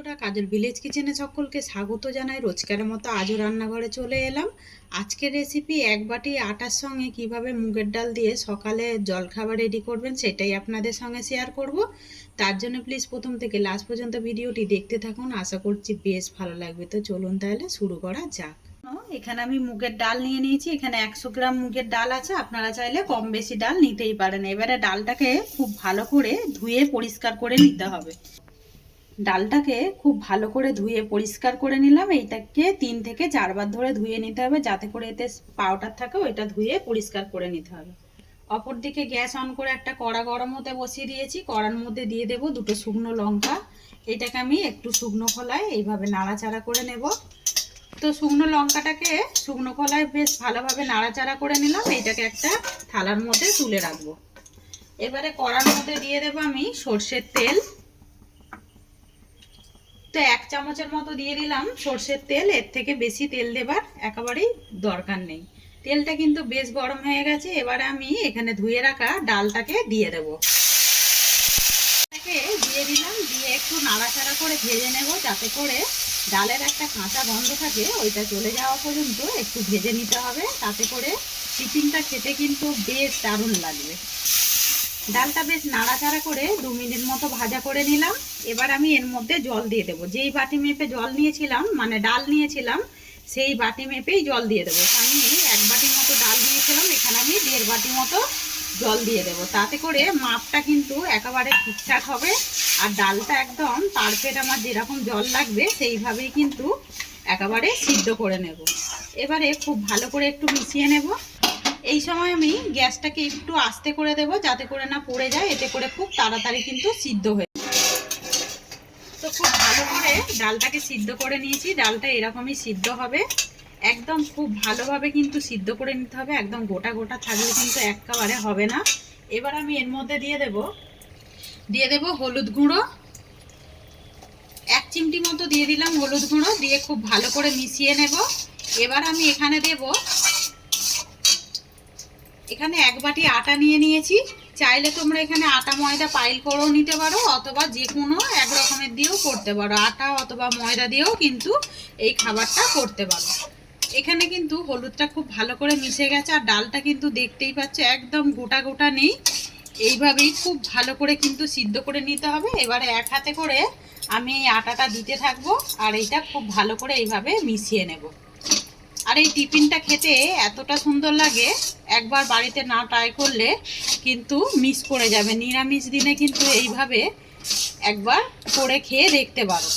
বন্ধুরা, কাজল ভিলেজ কিচেনে সকলকে স্বাগত জানাই। রোজকারের মতো আজও রান্নাঘরে চলে এলাম। আজকের রেসিপি এক বাটি আটার সঙ্গে কিভাবে মুগের ডাল দিয়ে সকালে জলখাবার রেডি করবেন সেটাই আপনাদের সঙ্গে শেয়ার করব। তার জন্য প্লিজ প্রথম থেকে লাস্ট পর্যন্ত ভিডিওটি দেখতে থাকুন, আশা করছি বেশ ভালো লাগবে। তো চলুন তাহলে শুরু করা যাক। এখানে আমি মুগের ডাল নিয়ে নিয়েছি। এখানে 100 গ্রাম মুগের ডাল আছে, আপনারা চাইলে কম বেশি ডাল নিতেই পারেন। এবারে ডালটাকে খুব ভালো করে ধুয়ে পরিষ্কার করে নিতে হবে। ডালটাকে খুব ভালো করে ধুয়ে পরিষ্কার করে নিলাম। এইটাকে 3 থেকে 4 বার ধরে ধুয়ে নিতে হবে, যাতে করে এতে পাউডার থাকে ওইটা ধুয়ে পরিষ্কার করে নিতে হবে। অপরদিকে গ্যাস অন করে একটা কড়া গরম হতে বসিয়ে দিয়েছি। কড়ার মধ্যে দিয়ে দেব 2টো শুকনো লঙ্কা। এটাকে আমি একটু শুকনো খোলায় এইভাবে নাড়াচাড়া করে নেব। তো শুকনো লঙ্কাটাকে শুকনো খোলায় বেশ ভালোভাবে নাড়াচাড়া করে নিলাম। এইটাকে একটা থালার মধ্যে তুলে রাখবো। এবারে কড়ার মধ্যে দিয়ে দেব আমি সর্ষের তেল। তো 1 চামচের মতো দিয়ে দিলাম সর্ষের তেল। এর থেকে বেশি তেল দেবার একেবারেই দরকার নেই। তেলটা কিন্তু বেশ গরম হয়ে গেছে। এবারে আমি এখানে ধুয়ে রাখা ডালটাকে দিয়ে দেব। দিয়ে দিলাম, দিয়ে একটু নাড়াচাড়া করে ভেজে নেব, যাতে করে ডালের একটা কাঁচা গন্ধ থাকে ওইটা চলে যাওয়া পর্যন্ত একটু ভেজে নিতে হবে। তাতে করে টিফিনটা খেতে কিন্তু বেশ দারুণ লাগবে। ডালটা বেশ নাড়াচাড়া করে 2 মিনিট মতো ভাজা করে নিলাম। এবার আমি এর মধ্যে জল দিয়ে দেবো। যেই বাটি মেপে জল নিয়েছিলাম, মানে ডাল নিয়েছিলাম, সেই বাটি মেপেই জল দিয়ে দেবো। আমি 1 বাটি মতো ডাল নিয়েছিলাম, এখানে আমি 1.5 বাটি মতো জল দিয়ে দেবো। তাতে করে মাপটা কিন্তু একেবারে ঠিকঠাক হবে। আর ডালটা একদম পারফেক্ট আমার যেরকম জল লাগবে সেইভাবেই কিন্তু একেবারে সিদ্ধ করে নেব। এবারে খুব ভালো করে একটু মিশিয়ে নেব। এই সময় আমি গ্যাসটাকে একটু আস্তে করে দেব, যাতে করে না পড়ে যায়। এতে করে খুব তাড়াতাড়ি কিন্তু সিদ্ধ হয়ে। তো খুব ভালো করে ডালটাকে সিদ্ধ করে নিয়েছি। ডালটা এরকমই সিদ্ধ হবে, একদম খুব ভালোভাবে কিন্তু সিদ্ধ করে নিতে হবে। একদম গোটা গোটা থাকলে কিন্তু একেবারে হবে না। এবার আমি এর মধ্যে দিয়ে দেব হলুদ গুঁড়ো। 1 চিমটি মতো দিয়ে দিলাম হলুদ গুঁড়ো। দিয়ে খুব ভালো করে মিশিয়ে নেব। এবার আমি এখানে 1 বাটি আটা নিয়ে নিয়েছি। চাইলে তোমরা এখানে আটা ময়দা পাইল করেও নিতে পারো, অথবা যে কোনো এক রকমের দিয়েও করতে পারো। আটা অথবা ময়দা দিয়েও কিন্তু এই খাবারটা করতে পারো। এখানে কিন্তু হলুদটা খুব ভালো করে মিশে গেছে। আর ডালটা কিন্তু দেখতেই পাচ্ছ একদম গোটা গোটা নেই। এইভাবেই খুব ভালো করে কিন্তু সিদ্ধ করে নিতে হবে। এবারে এক হাতে করে আমি এই আটাটা দিতে থাকবো, আর এইটা খুব ভালো করে এইভাবে মিশিয়ে নেব। আর এই টিফিনটা খেতে এতটা সুন্দর লাগে, একবার বাড়িতে না ট্রাই করলে কিন্তু মিস করে যাবে। নিরামিষ দিনে কিন্তু এইভাবে একবার করে খেয়ে দেখতে পারো।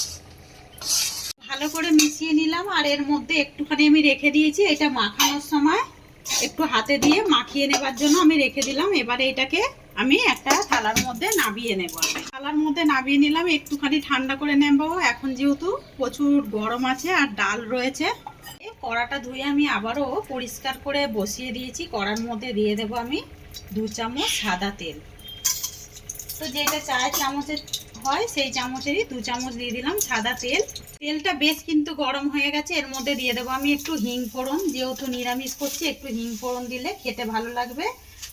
ভালো করে মিশিয়ে নিলাম। আর এর মধ্যে একটুখানি আমি রেখে দিয়েছি, এটা মাখানোর সময় একটু হাতে দিয়ে মাখিয়ে নেবার জন্য আমি রেখে দিলাম। এবারে এটাকে আমি একটা থালার মধ্যে নামিয়ে নেব। থালার মধ্যে নামিয়ে নিলাম, একটুখানি ঠান্ডা করে নেব। এখন যেহেতু প্রচুর গরম আছে আর ডাল রয়েছে, কড়াটা ধুয়ে আমি আবারও পরিষ্কার করে বসিয়ে দিয়েছি। কড়ার মধ্যে দিয়ে দেব আমি 2 চামচ সাদা তেল। তো যেটা 4 চামচের হয় সেই চামচেরই 2 চামচ দিয়ে দিলাম সাদা তেল। তেলটা বেশ কিন্তু গরম হয়ে গেছে। এর মধ্যে দিয়ে দেবো আমি একটু হিং ফোড়ন। যেহেতু নিরামিষ করছি, একটু হিং ফোড়ন দিলে খেতে ভালো লাগবে।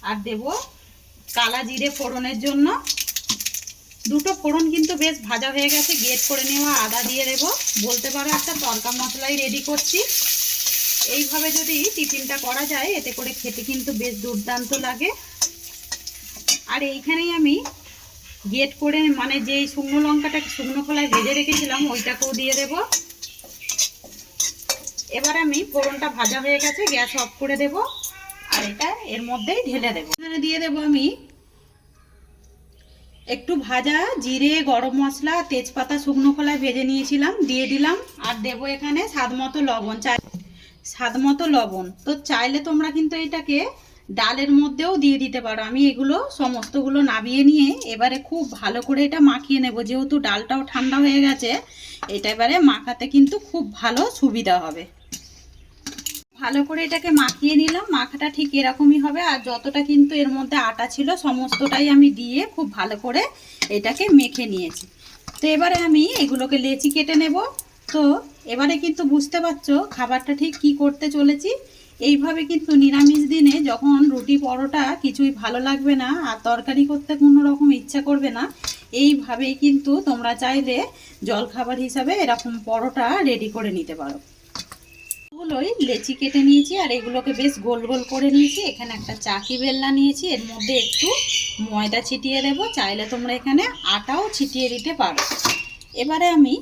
আর দেব কালা জিরে ফোড়নের জন্য। 2টো ফোড়ন কিন্তু বেশ ভাজা হয়ে গেছে। গ্রেট করে নেওয়া আদা দিয়ে দেবো। বলতে পারো একটা তড়কা মশলাই রেডি করছি। এইভাবে যদি টিফিনটা করা যায়, এতে করে খেতে কিন্তু বেশ দুর্দান্ত লাগে। আর এইখানেই আমি গ্রেট করে, মানে যেই শুকনো লঙ্কাটাকে শুকনো খোলায় ভেজে রেখেছিলাম ওইটাকেও দিয়ে দেব। এবার আমি ফোড়নটা ভাজা হয়ে গেছে, গ্যাস অফ করে দেব। আর এটা এর মধ্যেই ঢেলে দেব। এখানে দিয়ে দেব আমি একটু ভাজা জিরে, গরম মশলা, তেজপাতা শুকনো খোলায় ভেজে নিয়েছিলাম, দিয়ে দিলাম। আর দেব এখানে স্বাদ মতো লবণ। তো চাইলে তোমরা কিন্তু এটাকে ডালের মধ্যেও দিয়ে দিতে পারো। আমি এগুলো সমস্তগুলো নামিয়ে নিয়ে এবারে খুব ভালো করে এটা মাখিয়ে নেব। যেহেতু ডালটাও ঠান্ডা হয়ে গেছে, এটা এবারে মাখাতে কিন্তু খুব ভালো সুবিধা হবে। ভালো করে এটাকে মাখিয়ে নিলাম। মাখাটা ঠিক এরকমই হবে। আর যতটা কিন্তু এর মধ্যে আটা ছিল সমস্তটাই আমি দিয়ে খুব ভালো করে এটাকে মেখে নিয়েছি। তো এবারে আমি এগুলোকে লেচি কেটে নেব। তো এবারে কিন্তু বুঝতে পারছো খাবারটা ঠিক কি করতে চলেছি। এইভাবে কিন্তু নিরামিষ দিনে যখন রুটি পরোটা কিছুই ভালো লাগবে না আর তরকারি করতে কোনো রকম ইচ্ছা করবে না, এইভাবেই কিন্তু তোমরা চাইলে জলখাবার হিসাবে এরকম পরোটা রেডি করে নিতে পারো। এগুলোই লেচি কেটে নিয়েছি আর এগুলোকে বেশ গোল গোল করে নিয়েছি। এখানে একটা চাকি বেলনা নিয়েছি, এর মধ্যে একটু ময়দা ছিটিয়ে দেব, চাইলে তোমরা এখানে আটাও ছিটিয়ে দিতে পারো। এবারে আমি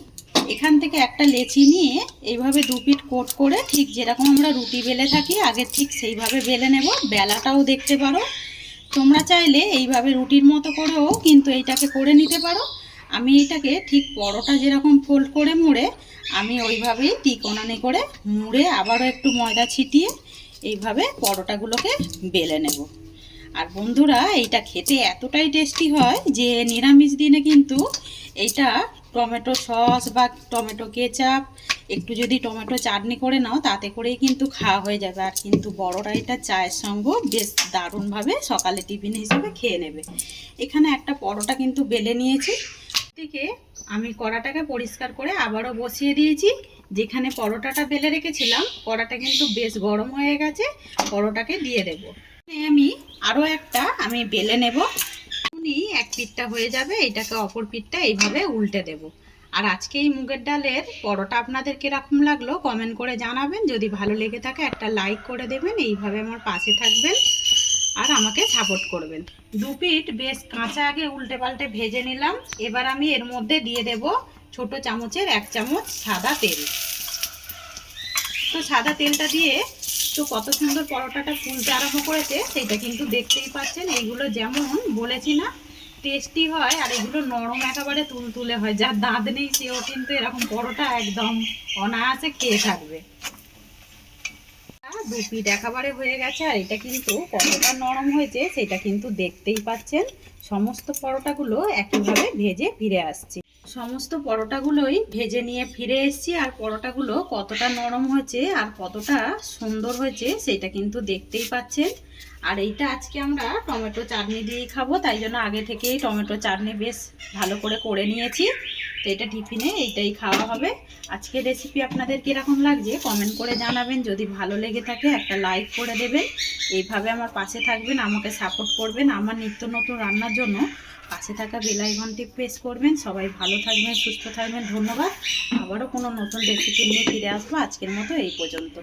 এখান থেকে একটা লেচি নিয়ে এইভাবে দু পিঠ কোট করে ঠিক যেরকম আমরা রুটি বেলে থাকি আগে ঠিক সেইভাবে বেলে নেব। বেলাটাও দেখতে পারো, তোমরা চাইলে এইভাবে রুটির মতো করেও কিন্তু এইটাকে করে নিতে পারো। আমি এইটাকে ঠিক পরোটা যেরকম ফোল্ড করে মুড়ে আমি ওইভাবেই তিকোনানি করে মুড়ে আবারও একটু ময়দা ছিটিয়ে এইভাবে পরোটাগুলোকে বেলে নেব। আর বন্ধুরা এইটা খেতে এতটাই টেস্টি হয় যে নিরামিষ দিনে কিন্তু এইটা টমেটো সস বা টমেটো কেচাপ একটু যদি টমেটো চাটনি করে নাও তাতে করেই কিন্তু খাওয়া হয়ে যাবে। আর কিন্তু বড়রা এটা চায়ের সঙ্গে বেশ দারুণভাবে সকালে টিফিন হিসেবে খেয়ে নেবে। এখানে একটা পরোটা কিন্তু বেলে নিয়েছি, থেকে আমি কড়াটাকে পরিষ্কার করে আবারও বসিয়ে দিয়েছি। যেখানে পরোটাটা বেলে রেখেছিলাম কড়াটা কিন্তু বেশ গরম হয়ে গেছে, পরোটাকে দিয়ে দেব। আমি আরও একটা আমি বেলে নেব, এক পিঠটা হয়ে যাবে, এটাকে অপর পিঠটা এইভাবে উল্টে দেব। আর আজকে এই মুগের ডালের পরোটা আপনাদের কিরকম লাগলো কমেন্ট করে জানাবেন। যদি ভালো লেগে থাকে একটা লাইক করে দেবেন, এইভাবে আমার পাশে থাকবেন আর আমাকে সাপোর্ট করবেন। দু পিঠ বেশ কাঁচা আগে উল্টে পাল্টে ভেজে নিলাম। এবার আমি এর মধ্যে দিয়ে দেব ছোট চামচের 1 চামচ সাদা তেল। তো সাদা তেলটা দিয়ে তো কত সুন্দর পরোটাটা ফুলতে আরম্ভ করেছে সেটা কিন্তু দেখতেই পাচ্ছেন। এইগুলো যেমন বলেছি না টেস্টি হয় আর এগুলো নরম একেবারে তুলতুলে হয়, যার দাঁত নেই সেও কিন্তু এরকম পরোটা একদম অনায়াসে খেয়ে থাকবে। দু পিঠ একেবারে হয়ে গেছে আর এটা কিন্তু কতটা নরম হয়েছে সেটা কিন্তু দেখতেই পাচ্ছেন। সমস্ত পরোটাগুলো একইভাবে ভেজে ফিরে আসছি। সমস্ত পরোটাগুলোই ভেজে নিয়ে ফিরে এসেছি আর পরোটাগুলো কতটা নরম হয়েছে আর কতটা সুন্দর হয়েছে সেটা কিন্তু দেখতেই পাচ্ছেন। আর এইটা আজকে আমরা টমেটো চাটনি দিয়েই খাবো, তাই জন্য আগে থেকেই টমেটো চাটনি বেশ ভালো করে নিয়েছি। তো এটা টিফিনে এইটাই খাওয়া হবে। আজকের রেসিপি আপনাদের কীরকম লাগছে কমেন্ট করে জানাবেন। যদি ভালো লেগে থাকে একটা লাইক করে দেবেন। এইভাবে আমার পাশে থাকবেন, আমাকে সাপোর্ট করবেন। আমার নিত্য নতুন রান্নার জন্য পাশে থাকা বেল আইকনটি প্রেস করবেন। সবাই ভালো থাকবেন, সুস্থ থাকবেন। ধন্যবাদ। আবারও কোনো নতুন রেসিপি নিয়ে ফিরে আসবো। আজকের মতো এই পর্যন্ত।